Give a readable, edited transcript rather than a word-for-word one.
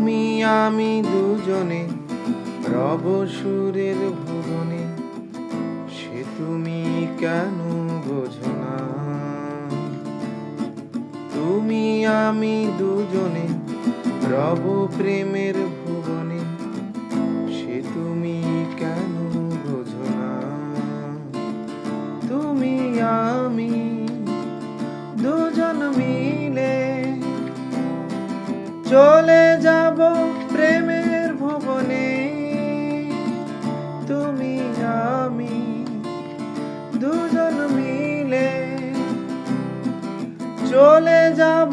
তুমি আমি দুজনে রব সুরের ভুবনে, সে তুমি কেন বোঝো না? তুমি আমি দুজনে রব প্রেমের ভুবনে, সে তুমি কেন বোঝো না? তুমি আমি দুজন মিলে চলে যাব প্রেমের ভুবনে। তুমি আমি দুজন মিলে চলে যাব